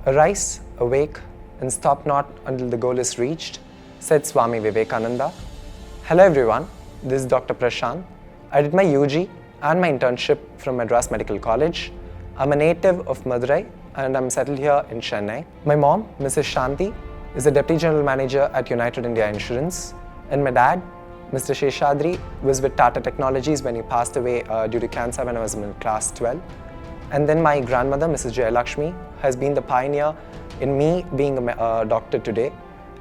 Arise, awake, and stop not until the goal is reached, said Swami Vivekananda. Hello everyone, this is Dr. Prashanth. I did my UG and my internship from Madras Medical College. I'm a native of Madurai and I'm settled here in Chennai. My mom, Mrs. Shanti, is the Deputy General Manager at United India Insurance. And my dad, Mr. Sheshadri, was with Tata Technologies when he passed away due to cancer when I was in class 12. And then my grandmother, Mrs. Jayalakshmi, has been the pioneer in me being a doctor today.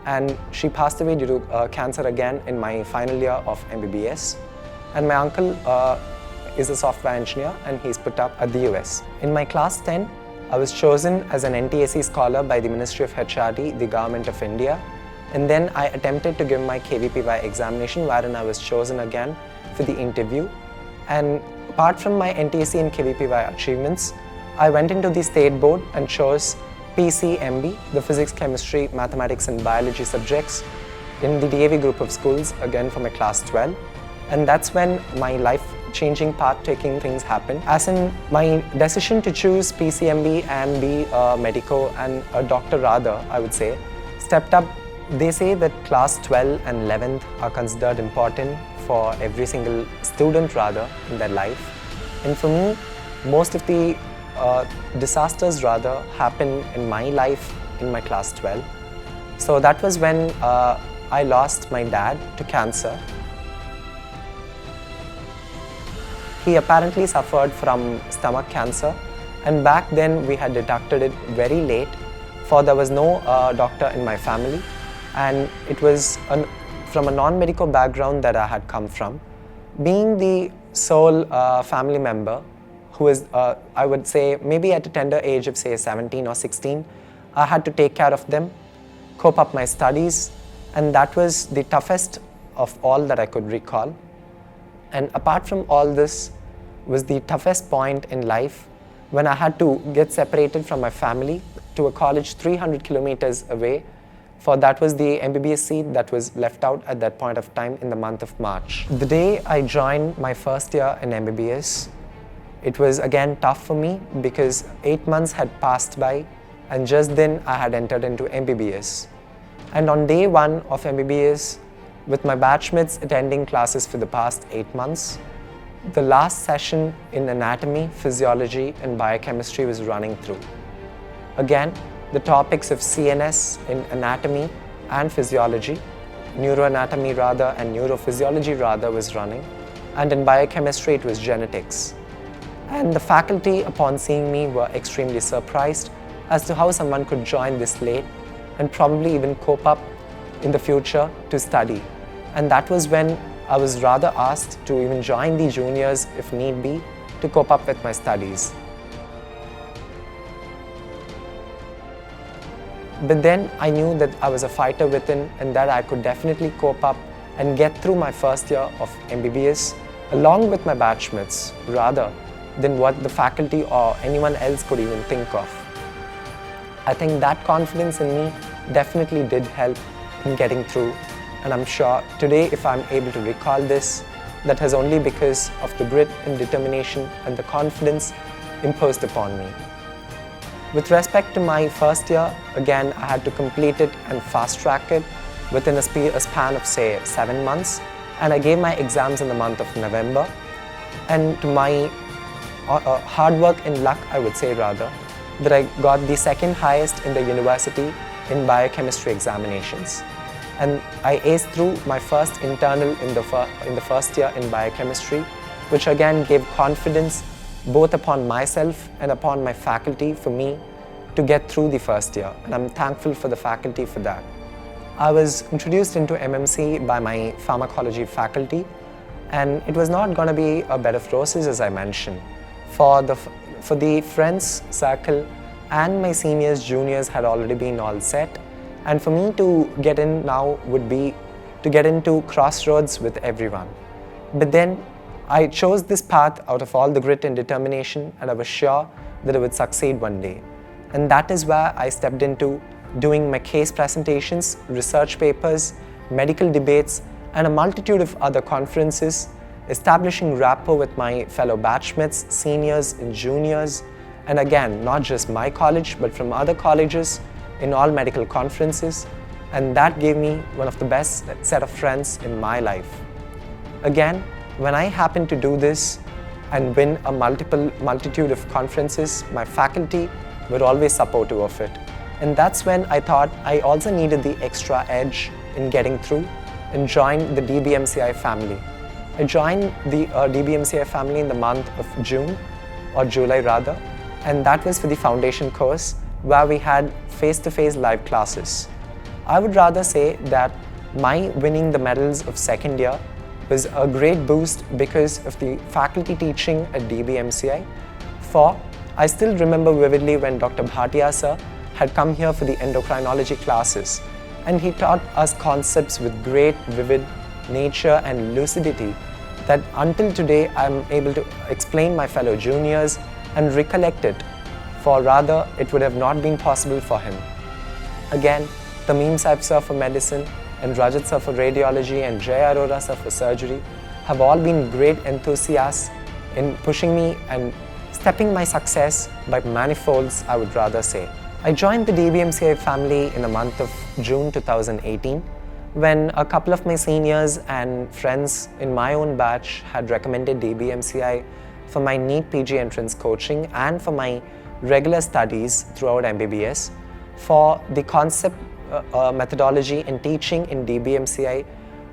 And she passed away due to cancer again in my final year of MBBS. And my uncle is a software engineer and he's put up at the US. In my class 10, I was chosen as an NTSE scholar by the Ministry of HRD, the Government of India. And then I attempted to give my KVPY examination wherein I was chosen again for the interview. And apart from my NTSE and KVPY achievements, I went into the state board and chose PCMB, the physics, chemistry, mathematics and biology subjects in the DAV group of schools again for my class 12. And that's when my life-changing path-taking things happened. As in my decision to choose PCMB and be a medico and a doctor rather, I would say, stepped up. They say that class 12 and 11th are considered important for every single student rather in their life. And for me, most of the disasters rather happened in my life in my class 12. So that was when I lost my dad to cancer. He apparently suffered from stomach cancer, and back then we had detected it very late, for there was no doctor in my family, and it was from a non-medical background that I had come from. Being the sole family member who was, I would say, maybe at a tender age of say 17 or 16, I had to take care of them, cope up my studies, and that was the toughest of all that I could recall. And apart from all this was the toughest point in life when I had to get separated from my family to a college 300 kilometers away, for that was the MBBS seat that was left out at that point of time in the month of March. The day I joined my first year in MBBS, it was again tough for me because 8 months had passed by and just then I had entered into MBBS. And on day 1 of MBBS, with my batchmates attending classes for the past 8 months, the last session in anatomy, physiology and biochemistry was running through. Again, the topics of CNS in anatomy and physiology, neuroanatomy rather and neurophysiology rather was running, and in biochemistry it was genetics. And the faculty, upon seeing me, were extremely surprised as to how someone could join this late and probably even cope up in the future to study. And that was when I was rather asked to even join the juniors if need be to cope up with my studies. But then I knew that I was a fighter within and that I could definitely cope up and get through my first year of MBBS along with my batchmates rather than what the faculty or anyone else could even think of. I think that confidence in me definitely did help in getting through, and I'm sure today if I'm able to recall this, that has only because of the grit and determination and the confidence imposed upon me. With respect to my first year, again I had to complete it and fast track it within a span of say 7 months, and I gave my exams in the month of November. And to my hard work and luck, I would say rather, that I got the second highest in the university in biochemistry examinations. And I aced through my first internal in the first year in biochemistry, which again gave confidence both upon myself and upon my faculty for me to get through the first year. And I'm thankful for the faculty for that. I was introduced into MMC by my pharmacology faculty, and it was not going to be a bed of roses as I mentioned. For the friends circle and my seniors, juniors had already been all set, and for me to get in now would be to get into crossroads with everyone. But then I chose this path out of all the grit and determination, and I was sure that I would succeed one day. And that is where I stepped into doing my case presentations, research papers, medical debates, and a multitude of other conferences, establishing rapport with my fellow batchmates, seniors and juniors, and again, not just my college, but from other colleges in all medical conferences, and that gave me one of the best set of friends in my life. Again, when I happened to do this and win a multitude of conferences, my faculty were always supportive of it. And that's when I thought I also needed the extra edge in getting through and joined the DBMCI family. I joined the DBMCI family in the month of June, or July rather, and that was for the foundation course where we had face-to-face live classes. I would rather say that my winning the medals of second year was a great boost because of the faculty teaching at DBMCI. For I still remember vividly when Dr. Bhatia sir had come here for the endocrinology classes, and he taught us concepts with great vivid nature and lucidity that until today I am able to explain my fellow juniors and recollect it, for rather it would have not been possible for him. Again, Tamim Saib sir for medicine and Rajat sir for radiology and Jay Arora sir for surgery have all been great enthusiasts in pushing me and stepping my success by manifolds, I would rather say. I joined the DBMCI family in the month of June 2018 when a couple of my seniors and friends in my own batch had recommended DBMCI for my NEET PG entrance coaching and for my regular studies throughout MBBS. For the concept methodology and teaching in DBMCI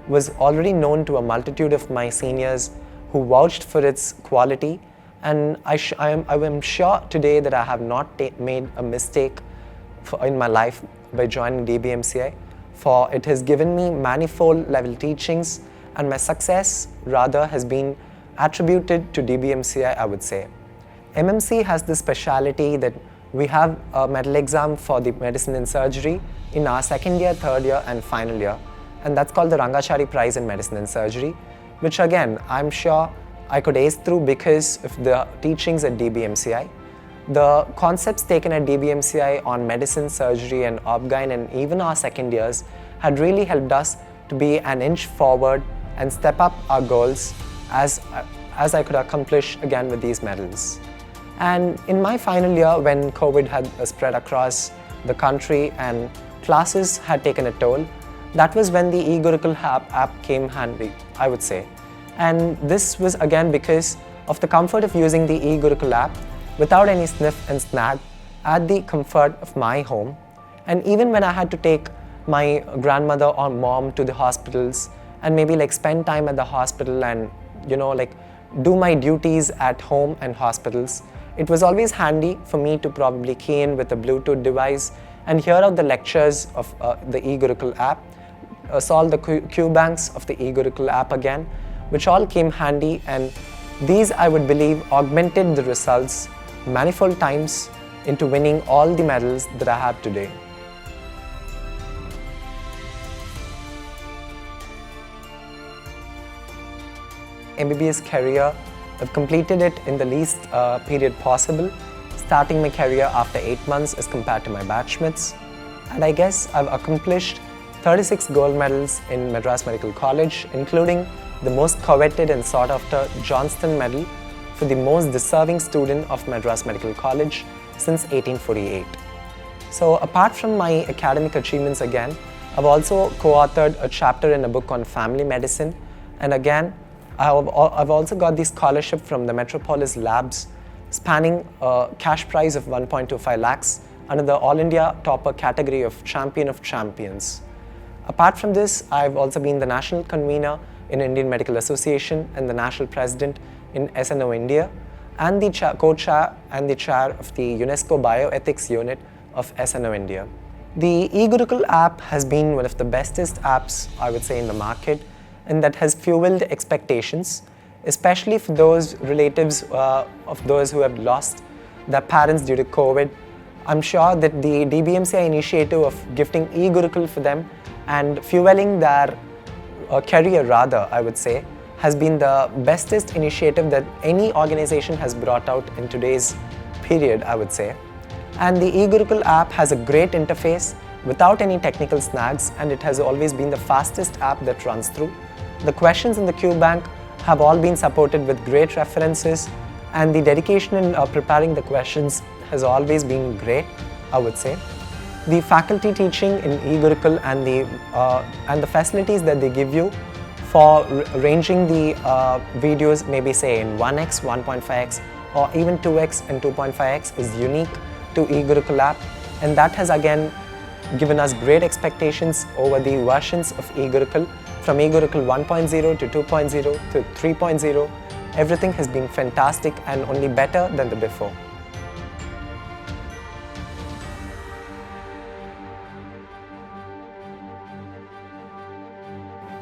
was already known to a multitude of my seniors who vouched for its quality, and I am sure today that I have not made a mistake in my life by joining DBMCI, for it has given me manifold level teachings, and my success rather has been attributed to DBMCI, I would say. MMC has the speciality that we have a medal exam for the medicine and surgery in our second year, third year and final year, and that's called the Rangachari Prize in Medicine and Surgery, which again I'm sure I could ace through because of the teachings at DBMCI. The concepts taken at DBMCI on medicine, surgery and obgyn and even our second years had really helped us to be an inch forward and step up our goals as I could accomplish again with these medals. And in my final year, when COVID had spread across the country and classes had taken a toll, that was when the e-Gurukul app came handy, I would say. And this was again because of the comfort of using the e-Gurukul app without any sniff and snag at the comfort of my home. And even when I had to take my grandmother or mom to the hospitals and maybe like spend time at the hospital and do my duties at home and hospitals, it was always handy for me to probably key in with a Bluetooth device and hear out the lectures of the e-Gurukul app, solve the Q banks of the e-Gurukul app again, which all came handy, and these I would believe augmented the results manifold times into winning all the medals that I have today. MBBS career, I've completed it in the least period possible, starting my career after 8 months as compared to my batchmates. And I guess I've accomplished 36 gold medals in Madras Medical College, including the most coveted and sought after Johnston Medal for the most deserving student of Madras Medical College since 1848. So apart from my academic achievements again, I've also co-authored a chapter in a book on family medicine, and again I've also got the scholarship from the Metropolis Labs spanning a cash prize of 1.25 lakhs under the All India Topper category of Champion of Champions. Apart from this, I've also been the national convener in Indian Medical Association and the national president in S02 India, and the co-chair and the chair of the UNESCO Bioethics Unit of S02 India. The e-Gurukul app has been one of the bestest apps, I would say, in the market, and that has fueled expectations, especially for those relatives of those who have lost their parents due to COVID. I'm sure that the DBMCI initiative of gifting e-Gurukul for them and fueling their career rather, I would say, has been the bestest initiative that any organization has brought out in today's period, I would say. And the e-Gurukul app has a great interface without any technical snags, and it has always been the fastest app that runs through. The questions in the Q bank have all been supported with great references, and the dedication in preparing the questions has always been great, I would say. The faculty teaching in e-Gurukul and the facilities that they give you for ranging the videos, maybe say in 1x, 1.5x or even 2x and 2.5x is unique to e-Gurukul app, and that has again given us great expectations over the versions of e-Gurukul from e-Gurukul 1.0 to 2.0 to 3.0. Everything has been fantastic and only better than the before.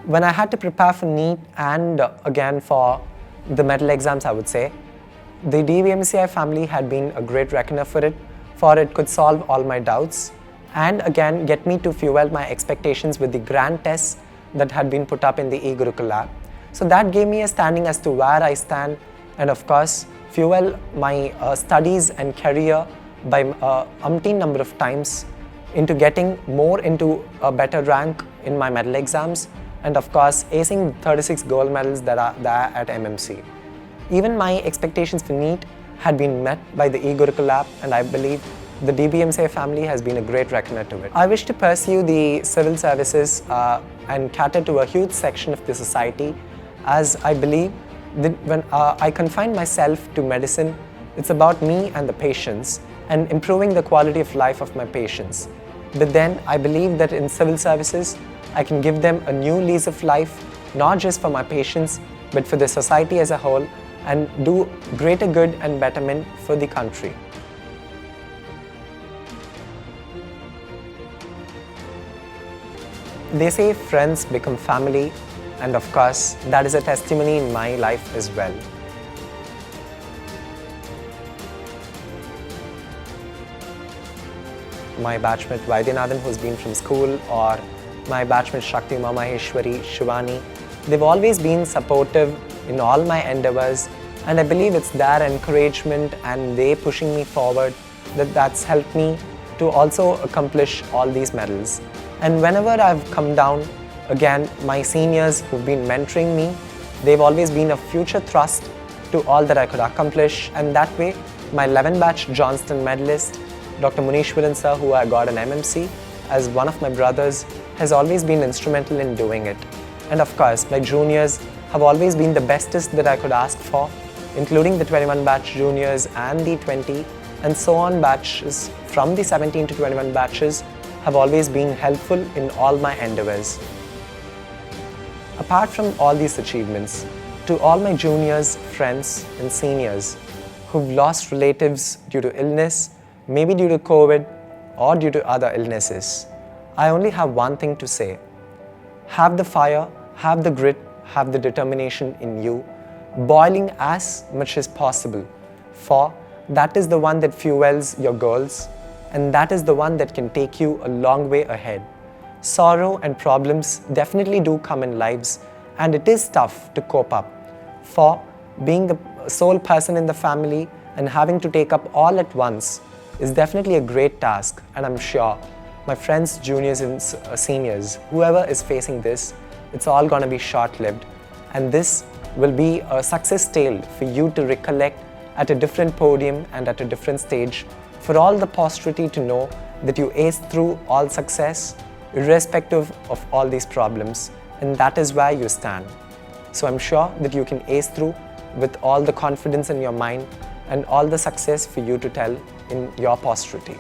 When I had to prepare for NEET and again for the medal exams, I would say, the DBMCI family had been a great reckoner for it, for it could solve all my doubts and again get me to fuel my expectations with the grand tests that had been put up in the e-Gurukul app. So that gave me a standing as to where I stand and of course fuel my studies and career by umpteen number of times into getting more into a better rank in my medal exams and of course acing 36 gold medals that are there at MMC. Even my expectations for NEET had been met by the e-Gurukul app and I believe the DBMCI family has been a great reckoner to it. I wish to pursue the civil services and cater to a huge section of the society, as I believe that when I confine myself to medicine, it's about me and the patients and improving the quality of life of my patients. But then I believe that in civil services, I can give them a new lease of life, not just for my patients, but for the society as a whole and do greater good and betterment for the country. They say friends become family, and of course, that is a testimony in my life as well. My batchmate Vaidyanathan, who's been from school, or my batchmate Shakti, Maheshwari, Shivani, they've always been supportive in all my endeavors, and I believe it's their encouragement and they pushing me forward that's helped me to also accomplish all these medals. And whenever I've come down, again, my seniors who've been mentoring me, they've always been a future thrust to all that I could accomplish. And that way, my 11 batch Johnston medalist, Dr. Munishwaran sir, who I got an MMC as one of my brothers, has always been instrumental in doing it. And of course, my juniors have always been the bestest that I could ask for, including the 21 batch juniors and the 20 and so on batches from the 17 to 21 batches have always been helpful in all my endeavors. Apart from all these achievements, to all my juniors, friends and seniors who've lost relatives due to illness, maybe due to COVID or due to other illnesses, I only have one thing to say. Have the fire, have the grit, have the determination in you, boiling as much as possible, for that is the one that fuels your goals and that is the one that can take you a long way ahead. Sorrow and problems definitely do come in lives and it is tough to cope up. For being the sole person in the family and having to take up all at once is definitely a great task, and I'm sure my friends, juniors and seniors, whoever is facing this, it's all going to be short-lived and this will be a success tale for you to recollect at a different podium and at a different stage, for all the posterity to know that you aced through all success irrespective of all these problems, and that is where you stand. So I'm sure that you can ace through with all the confidence in your mind and all the success for you to tell in your posterity.